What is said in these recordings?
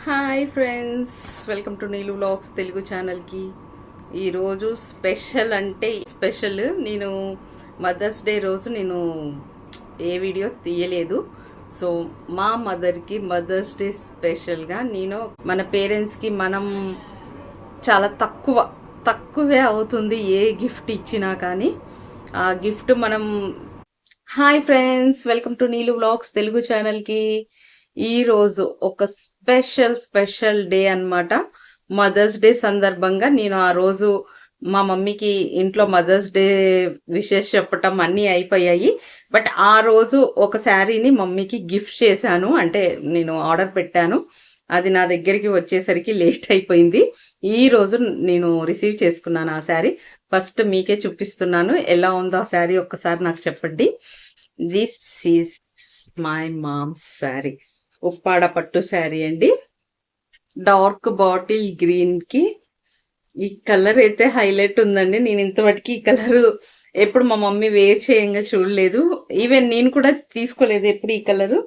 Hi friends, welcome to Neelu vlogs Telugu ఛానల్కి. ఈరోజు special అంటే స్పెషల్. నేను మదర్స్ డే రోజు నేను ఏ వీడియో తీయలేదు. సో మా మదర్కి మదర్స్ డే స్పెషల్గా నేను మన పేరెంట్స్కి మనం చాలా తక్కువే అవుతుంది ఏ గిఫ్ట్ ఇచ్చినా కానీ ఆ గిఫ్ట్ మనం. Hi friends, welcome to Neelu vlogs Telugu ఛానల్కి. ఈరోజు ఒక స్పెషల్ డే అన్నమాట. మదర్స్ డే సందర్భంగా నేను ఆ రోజు మా మమ్మీకి ఇంట్లో మదర్స్ డే విషెస్ చెప్పటం అన్నీ అయిపోయాయి. బట్ ఆ రోజు ఒక శారీని మమ్మీకి గిఫ్ట్ చేశాను. అంటే నేను ఆర్డర్ పెట్టాను, అది నా దగ్గరికి వచ్చేసరికి లేట్ అయిపోయింది. ఈ రోజు నేను రిసీవ్ చేసుకున్నాను ఆ శారీ. ఫస్ట్ మీకే చూపిస్తున్నాను ఎలా ఉందో ఆ శారీ, ఒక్కసారి నాకు చెప్పండి. This is my mom's sari, Uppada పట్టు శారీ అండి. డార్క్ బాటిల్ గ్రీన్ కి ఈ కలర్ అయితే హైలైట్ ఉందండి. నేను ఇంతవరకు ఈ కలర్ ఎప్పుడు మా మమ్మీ వేర్ చేయంగా చూడలేదు. ఈవెన్ నేను కూడా తీసుకోలేదు ఎప్పుడు ఈ కలరు.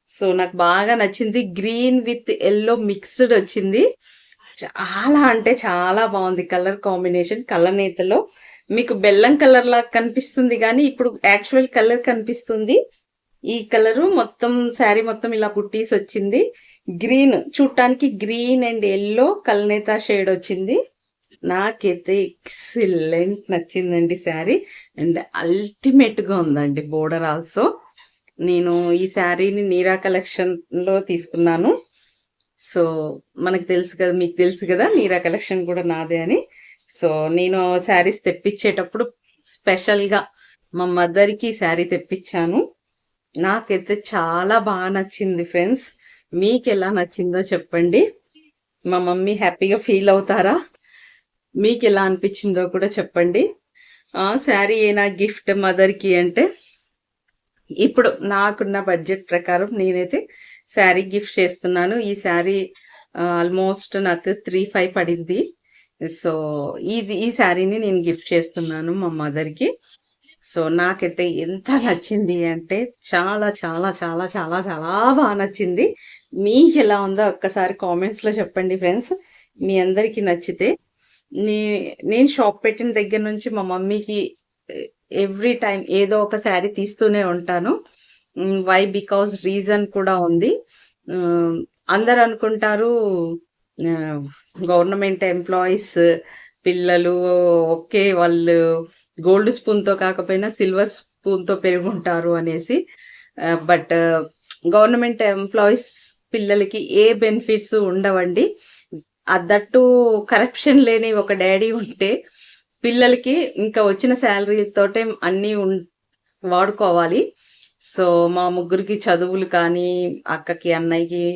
సో నాకు బాగా నచ్చింది. గ్రీన్ విత్ ఎల్లో మిక్స్డ్ వచ్చింది. చాలా అంటే చాలా బాగుంది కలర్ కాంబినేషన్. కలనేతలో మీకు బెల్లం కలర్ లాగా కనిపిస్తుంది, కానీ ఇప్పుడు యాక్చువల్ కలర్ కనిపిస్తుంది. ఈ కలరు మొత్తం శారీ మొత్తం ఇలా బుట్టీస్ వచ్చింది. గ్రీన్ చూడటానికి గ్రీన్ అండ్ ఎల్లో కల్నేత షేడ్ వచ్చింది. నాకైతే ఎక్సలెంట్ నచ్చిందండి శారీ. అండ్ అల్టిమేట్గా ఉందండి బోర్డర్ ఆల్సో. నేను ఈ శారీని నీరా కలెక్షన్లో తీసుకున్నాను. సో మనకు తెలుసు కదా, మీకు తెలుసు కదా నీరా కలెక్షన్ కూడా నాదే అని. సో నేను శారీస్ తెప్పించేటప్పుడు స్పెషల్గా మా మదర్కి శారీ తెప్పించాను. నాకైతే చాలా బాగా నచ్చింది ఫ్రెండ్స్. మీకు ఎలా నచ్చిందో చెప్పండి. మా మమ్మీ హ్యాపీగా ఫీల్ అవుతారా? మీకు ఎలా అనిపించిందో కూడా చెప్పండి. శారీ ఏనా గిఫ్ట్ మదర్కి అంటే, ఇప్పుడు నాకున్న బడ్జెట్ ప్రకారం నేనైతే శారీ గిఫ్ట్ చేస్తున్నాను. ఈ శారీ ఆల్మోస్ట్ నాకు 3,500 పడింది. సో ఈ శారీని నేను గిఫ్ట్ చేస్తున్నాను మా మదర్కి. సో నాకైతే ఎంత నచ్చింది అంటే చాలా చాలా చాలా చాలా చాలా బాగా నచ్చింది. మీకు ఎలా ఉందో ఒక్కసారి కామెంట్స్లో చెప్పండి ఫ్రెండ్స్. మీ అందరికీ నచ్చితే నేను షాప్ పెట్టిన దగ్గర నుంచి మా మమ్మీకి ఎవ్రీ టైం ఏదో ఒక శారీ తీస్తూనే ఉంటాను. వై బికాజ్ రీజన్ కూడా ఉంది. అందరు అనుకుంటారు గవర్నమెంట్ ఎంప్లాయీస్ పిల్లలు ఓకే, వాళ్ళు గోల్డ్ స్పూన్తో కాకపోయినా సిల్వర్ స్పూన్తో పెరుగుంటారు అనేసి. బట్ గవర్నమెంట్ ఎంప్లాయీస్ పిల్లలకి ఏ బెనిఫిట్స్ ఉండవండి. దట్టు కరప్షన్ లేని ఒక డాడీ ఉంటే పిల్లలకి ఇంకా వచ్చిన శాలరీతోటే అన్నీ వాడుకోవాలి. సో మా ముగ్గురికి చదువులు కానీ, అక్కకి అన్నయ్యకి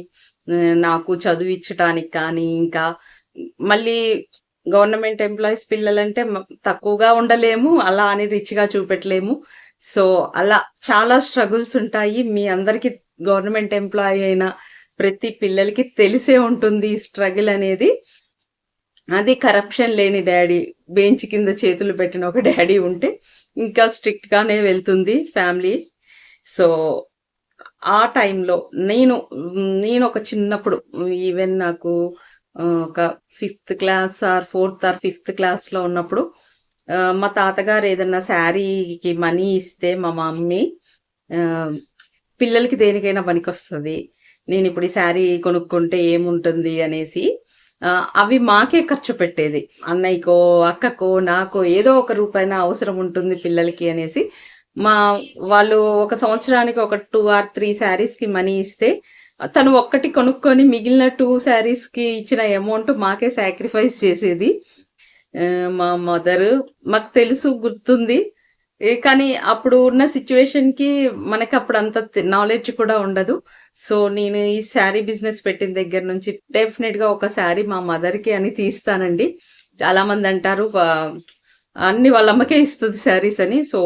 నాకు చదువిచ్చటానికి కానీ, ఇంకా మళ్ళీ గవర్నమెంట్ ఎంప్లాయీస్ పిల్లలంటే తక్కువగా ఉండలేము, అలా అని రిచ్గా చూపెట్టలేము. సో అలా చాలా స్ట్రగుల్స్ ఉంటాయి. మీ అందరికీ గవర్నమెంట్ ఎంప్లాయీ అయిన ప్రతి పిల్లలకి తెలిసే ఉంటుంది ఈ స్ట్రగుల్ అనేది. అది కరప్షన్ లేని డాడీ, బెంచ్ కింద చేతులు పెట్టిన ఒక డాడీ ఉంటే ఇంకా స్ట్రిక్ట్గానే వెళ్తుంది ఫ్యామిలీ. సో ఆ టైంలో నేను ఒక చిన్నప్పుడు, ఈవెన్ నాకు ఒక 5th class are 4th are 5th క్లాస్లో ఉన్నప్పుడు మా తాతగారు ఏదన్నా శారీకి మనీ ఇస్తే మా మమ్మీ పిల్లలకి దేనికైనా పనికొస్తుంది, నేను ఇప్పుడు ఈ శారీ కొనుక్కుంటే ఏముంటుంది అనేసి అవి మాకే ఖర్చు పెట్టేది. అన్నయ్యకో అక్కకో నాకో ఏదో ఒక రూపాయినా అవసరం ఉంటుంది పిల్లలకి అనేసి. వాళ్ళు ఒక సంవత్సరానికి ఒక 2 or 3 శారీస్కి మనీ ఇస్తే తను ఒక్కటి కొనుక్కొని మిగిలిన 2 శారీస్కి ఇచ్చిన అమౌంట్ మాకే సాక్రిఫైస్ చేసేది మా మదర్. మాకు తెలుసు, గుర్తుంది. కానీ అప్పుడు ఉన్న సిచ్యువేషన్కి మనకి అప్పుడు అంత నాలెడ్జ్ కూడా ఉండదు. సో నేను ఈ శారీ బిజినెస్ పెట్టిన దగ్గర నుంచి డెఫినెట్గా ఒక శారీ మా మదర్కి అని తీస్తానండి. చాలామంది అంటారు అన్ని వాళ్ళ అమ్మకే ఇస్తుంది శారీస్ అని. సో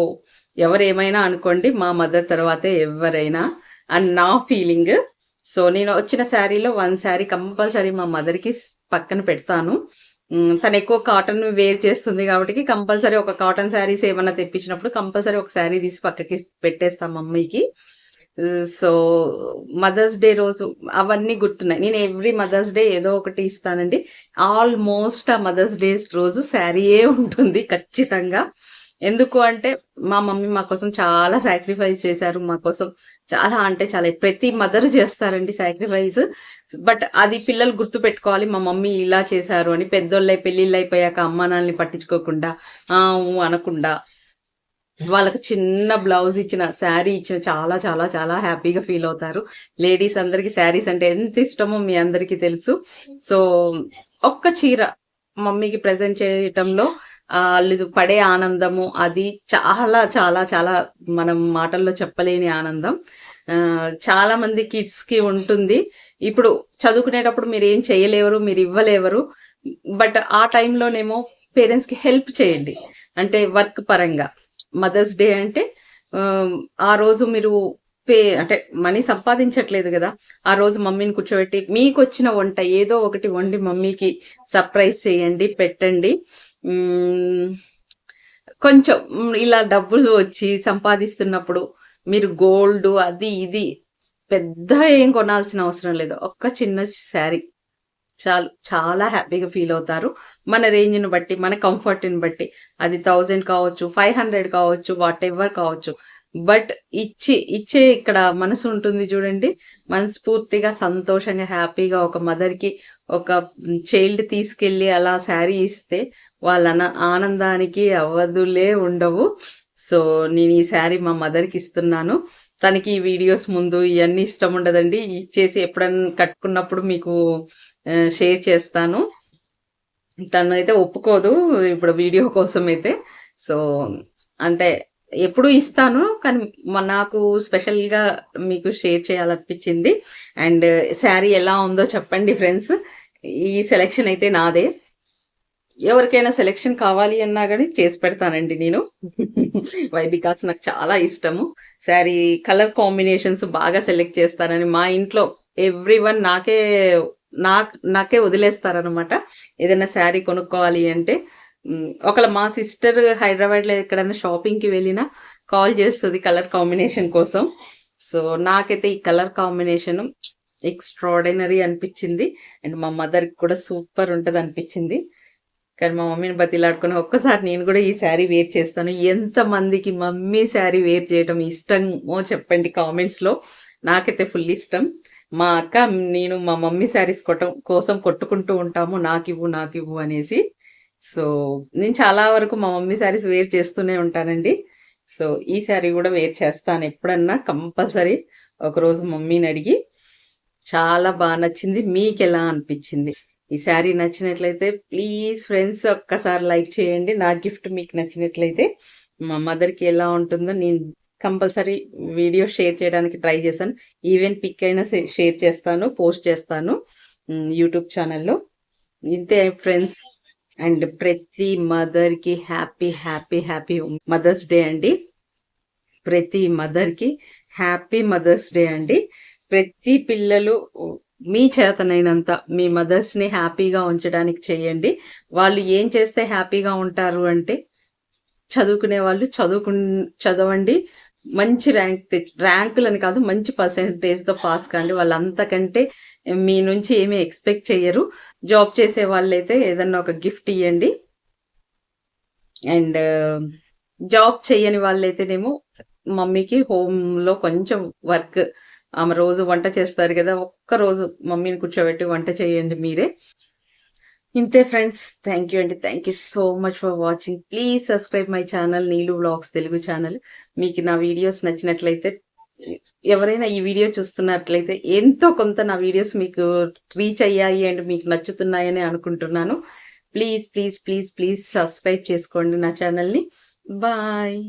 ఎవరేమైనా అనుకోండి, మా మదర్ తర్వాతే ఎవరైనా అని నా ఫీలింగ్. సో నేను వచ్చిన శారీలో 1 శారీ కంపల్సరీ మా మదర్కి పక్కన పెడతాను. తను ఎక్కువ కాటన్ వేర్ చేస్తుంది కాబట్టి కంపల్సరీ ఒక కాటన్ శారీస్ ఏమన్నా తెప్పించినప్పుడు కంపల్సరీ ఒక శారీ తీసి పక్కకి పెట్టేస్తాం మమ్మీకి. సో మదర్స్ డే రోజు అవన్నీ గుర్తున్నాయి. నేను ఎవ్రీ మదర్స్ డే ఏదో ఒకటి ఇస్తానండి. ఆల్మోస్ట్ ఆ మదర్స్ డే రోజు శారీయే ఉంటుంది ఖచ్చితంగా. ఎందుకు అంటే మా మమ్మీ మా కోసం చాలా సాక్రిఫైస్ చేశారు. మా కోసం చాలా అంటే చాలా ప్రతి మదర్ చేస్తారండి సాక్రిఫైస్. బట్ అది పిల్లలు గుర్తు పెట్టుకోవాలి, మా మమ్మీ ఇలా చేశారు అని. పెద్దోళ్ళై పెళ్ళిళ్ళు అయిపోయాక అమ్మా నాన్నని పట్టించుకోకుండా అనకుండా వాళ్ళకి చిన్న బ్లౌజ్ ఇచ్చిన, శారీ ఇచ్చిన చాలా చాలా చాలా హ్యాపీగా ఫీల్ అవుతారు. లేడీస్ అందరికి శారీస్ అంటే ఎంత ఇష్టమో మీ అందరికీ తెలుసు. సో ఒక్క చీర మమ్మీకి ప్రజెంట్ చేయటంలో వాళ్ళు పడే ఆనందము అది చాలా చాలా చాలా మనం మాటల్లో చెప్పలేని ఆనందం. చాలా మంది కిడ్స్ కి ఉంటుంది. ఇప్పుడు చదువుకునేటప్పుడు మీరు ఏం చేయలేవరు, మీరు ఇవ్వలేవరు. బట్ ఆ టైంలోనేమో పేరెంట్స్ కి హెల్ప్ చేయండి, అంటే వర్క్ పరంగా. మదర్స్ డే అంటే ఆ రోజు మీరు అంటే మనీ సంపాదించట్లేదు కదా, ఆ రోజు మమ్మీని కూర్చోబెట్టి మీకు వచ్చిన వంట ఏదో ఒకటి వండి మమ్మీకి సర్ప్రైజ్ చేయండి, పెట్టండి. కొంచెం ఇలా డబ్బులు వచ్చి సంపాదిస్తున్నప్పుడు మీరు గోల్డ్ అది ఇది పెద్ద ఏం కొనాల్సిన అవసరం లేదు. ఒక్క చిన్న శారీ చాలు, చాలా హ్యాపీగా ఫీల్ అవుతారు. మన రేంజ్ని బట్టి, మన కంఫర్ట్ని బట్టి, అది 1000 కావచ్చు, 500 కావచ్చు, వాట్ ఎవర్ కావచ్చు. బట్ ఇచ్చే ఇక్కడ మనసు ఉంటుంది చూడండి. మనస్ఫూర్తిగా సంతోషంగా హ్యాపీగా ఒక మదర్కి ఒక చైల్డ్ తీసుకెళ్ళి అలా శారీ ఇస్తే వాళ్ళ ఆనందానికి అవధులే ఉండవు. సో నేను ఈ శారీ మా మదర్కి ఇస్తున్నాను. తనకి ఈ వీడియోస్ ముందు ఇవన్నీ ఇష్టం ఉండదండి. ఇచ్చేసి ఎప్పుడన్నా కట్టుకున్నప్పుడు మీకు షేర్ చేస్తాను. తను అయితే ఒప్పుకోదు ఇప్పుడు వీడియో కోసం అయితే. సో అంటే ఎప్పుడు ఇస్తాను, కానీ నాకు స్పెషల్గా మీకు షేర్ చేయాలనిపించింది. అండ్ శారీ ఎలా ఉందో చెప్పండి ఫ్రెండ్స్. ఈ సెలెక్షన్ అయితే నాదే. ఎవరికైనా సెలెక్షన్ కావాలి అన్నా కానీ చేసి పెడతానండి నేను. వై బికాస్ నాకు చాలా ఇష్టము శారీ కలర్ కాంబినేషన్స్ బాగా సెలెక్ట్ చేస్తానని. మా ఇంట్లో ఎవ్రీవన్ నాకే వదిలేస్తారనమాట. ఏదైనా శారీ కొనుక్కోవాలి అంటే ఒకళ్ళ మా సిస్టర్ హైదరాబాద్లో ఎక్కడైనా షాపింగ్కి వెళ్ళినా కాల్ చేస్తుంది కలర్ కాంబినేషన్ కోసం. సో నాకైతే ఈ కలర్ కాంబినేషన్ ఎక్స్ట్రాడినరీ అనిపించింది. అండ్ మా మదర్కి కూడా సూపర్ ఉంటుంది అనిపించింది. కానీ మా మమ్మీని బతిలాడుకుని ఒక్కసారి నేను కూడా ఈ శారీ వేర్ చేస్తాను. ఎంతమందికి మమ్మీ శారీ వేర్ చేయడం ఇష్టమో చెప్పండి కామెంట్స్లో. నాకైతే ఫుల్ ఇష్టం. మా అక్క నేను మా మమ్మీ శారీస్ కోసం కొట్టుకుంటూ ఉంటాము, నాకివ్వు అనేసి. సో నేను చాలా వరకు మా మమ్మీ శారీస్ వేర్ చేస్తూనే ఉంటానండి. సో ఈ శారీ కూడా వేర్ చేస్తాను ఎప్పుడన్నా కంపల్సరీ ఒకరోజు మమ్మీని అడిగి. చాలా బాగా నచ్చింది. మీకు ఎలా అనిపించింది? ఈ శారీ నచ్చినట్లయితే ప్లీజ్ ఫ్రెండ్స్ ఒక్కసారి లైక్ చేయండి. నా గిఫ్ట్ మీకు నచ్చినట్లయితే మా మదర్కి ఎలా ఉంటుందో నేను కంపల్సరీ వీడియో షేర్ చేయడానికి ట్రై చేశాను. ఈవెన్ పిక్ అయినా షేర్ చేస్తాను, పోస్ట్ చేస్తాను యూట్యూబ్ ఛానల్లో. ఇంతే ఫ్రెండ్స్. అండ్ ప్రతి మదర్కి happy happy happy mother's day అండి. ప్రతి మదర్కి హ్యాపీ మదర్స్ డే అండి. ప్రతి పిల్లలు మీ చేతనైనంత మీ మదర్స్ని హ్యాపీగా ఉంచడానికి చేయండి. వాళ్ళు ఏం చేస్తే హ్యాపీగా ఉంటారు అంటే చదువుకునే వాళ్ళు చదవండి, మంచి ర్యాంకులని కాదు మంచి పర్సెంటేజ్తో పాస్ కాండి. వాళ్ళు అంతకంటే మీ నుంచి ఏమీ ఎక్స్పెక్ట్ చేయరు. జాబ్ చేసే వాళ్ళైతే ఏదన్నా ఒక గిఫ్ట్ ఇవ్వండి. అండ్ జాబ్ చేయని వాళ్ళైతేనేమో మమ్మీకి హోమ్లో కొంచెం వర్క్, ఆమె రోజు వంట చేస్తారు కదా, ఒక్కరోజు మమ్మీని కూర్చోబెట్టి వంట చేయండి మీరే. ఇంతే ఫ్రెండ్స్. థ్యాంక్ యూ అండి. Thank you so much for watching. Please subscribe my channel Neelu vlogs Telugu channel. మీకు నా వీడియోస్ నచ్చినట్లయితే, ఎవరైనా ఈ వీడియో చూస్తున్నట్లయితే ఎంతో కొంత నా వీడియోస్ మీకు రీచ్ అయ్యాయి అండ్ మీకు నచ్చుతున్నాయని అనుకుంటున్నాను. Please please please please subscribe చేసుకోండి నా ఛానల్ని. బాయ్.